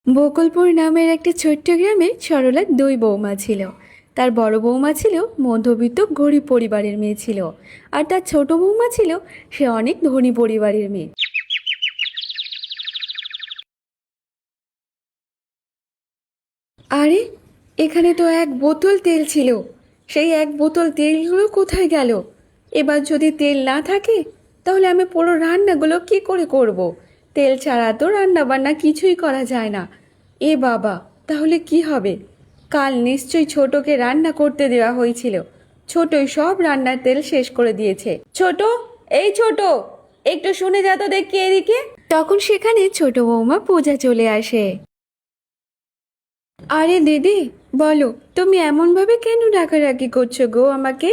বকুলপুর নামের একটা ছোট্ট গ্রামে সরলার দুই বৌমা ছিল। তার বড় বৌমা ছিল মধ্যবিত্ত গরিব পরিবারের মেয়ে ছিল, আর তার ছোট বৌমা ছিল সে অনেক ধনী পরিবারের মেয়ে। আরে, এখানে তো এক বোতল তেল ছিল, সেই এক বোতল তেলগুলো কোথায় গেল? এবার যদি তেল না থাকে তাহলে আমি পুরো রান্নাগুলো কি করে করব? তেল ছাড়া তো রান্না বান্না কিছুই করা যায় না। এ বাবা, তাহলে কি হবে? কাল নিশ্চয়ই ছোটকে রান্না করতে দেওয়া হয়েছিল, ছোটই সব রান্নার তেল শেষ করে দিয়েছে। ছোট, এই ছোট, একটু শুনে যা তো দেখি এদিকে। তখন সেখানে ছোট বৌমা পূজা চলে আসে। আরে দিদি, বলো, তুমি এমনভাবে কেন ডাকাডাকি করছো গো আমাকে?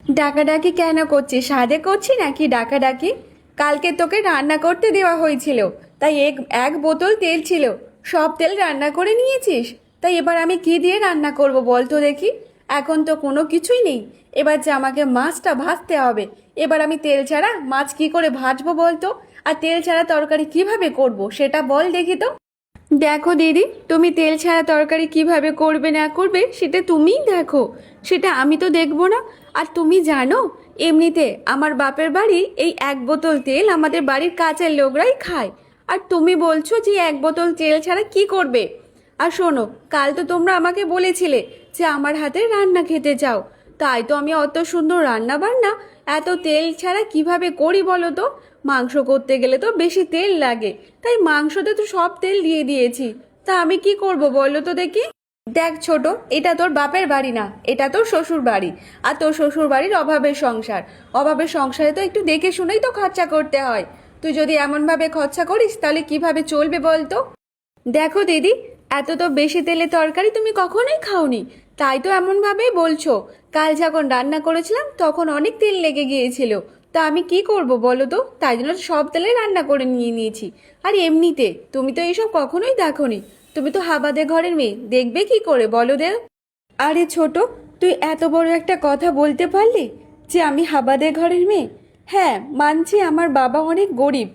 ডাকাডাকি কেন করছি? সাধে করছি নাকি ডাকাডাকি? কালকে তোকে রান্না করতে দেওয়া হয়েছিল, তাই এক এক বোতল তেল ছিল, সব তেল রান্না করে নিয়েছিস। তাই এবার আমি কি দিয়ে রান্না করব বল তো দেখি? এখন তো কোনো কিছুই নেই, এবার যে আমাকে মাছটা ভাজতে হবে। এবার আমি তেল ছাড়া মাছ কি করে ভাজবো বলতো? আর তেল ছাড়া তরকারি কিভাবে করব সেটা বল দেখি তো। দেখো দিদি, তুমি তেল ছাড়া তরকারি কিভাবে করবে না করবে সেটা তুমিই দেখো, সেটা আমি তো দেখবো না। আর তুমি জানো, এমনিতে আমার বাপের বাড়ি এই এক বোতল তেল আমাদের বাড়ির কাছের লোকরাই খায়, আর তুমি বলছো যে এক বোতল তেল ছাড়া কি করবে? আর শোনো, কাল তো তোমরা আমাকে বলেছিলে যে আমার হাতে রান্না খেতে চাও, তাই তো আমি অত সুন্দর রান্না বান্না এত তেল ছাড়া কিভাবে করি বলো তো? মাংস করতে গেলে তো বেশি তেল লাগে, তাই মাংসতে তো সব তেল দিয়ে দিয়েছি। তা আমি কি করব বলো তো দেখি? দেখ ছোট, এটা তোর বাপের বাড়ি না, এটা তোর শ্বশুর বাড়ি। আর তোর শ্বশুর বাড়ির অভাবের সংসার, অভাবের সংসারে তো একটু দেখে শুনেই তো খরচা করতে হয়। তুই যদি এমনভাবে খরচা করিস তাহলে কিভাবে চলবে বলতো? দেখো দিদি, এত তো বেশি তেলে তরকারি তুমি কখনোই খাওনি, তাই তো এমনভাবেই বলছো। কাল যখন রান্না করেছিলাম তখন অনেক তেল লেগে গিয়েছিল, তা আমি কি করব বলো তো? তাই জন্য সব তেলে রান্না করে নিয়ে নিয়েছি। আর এমনিতে তুমি তো এইসব কখনোই দেখোনি, তুমি তো হাবাদে ঘরের মেয়ে, দেখবে কি করে বলো দেও? আরে ছোট, তুই এত বড় একটা কথা বলতে পারলি যে আমি হাবাদে ঘরের মেয়ে? হ্যাঁ, মানছি আমার বাবা অনেক গরিব,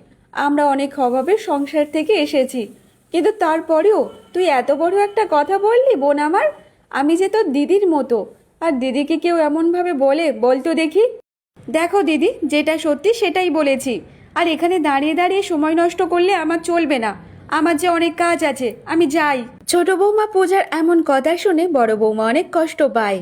আমরা অনেক অভাবের সংসার থেকে এসেছি, কিন্তু তারপরেও তুই এত বড় একটা কথা বললি বোন আমার। আমি যে তোর দিদির মতো, আর দিদিকে কেউ এমনভাবে বলে বলতো দেখি? দেখো দিদি, যেটা সত্যি সেটাই বলেছি, আর এখানে দাঁড়িয়ে দাঁড়িয়ে সময় নষ্ট করলে আমার চলবে না। আমার যে অনেক কাজ আছে, আমি যাই। ছোট বৌমা পূজার এমন কথা শুনে বড় বৌমা অনেক কষ্ট পায়।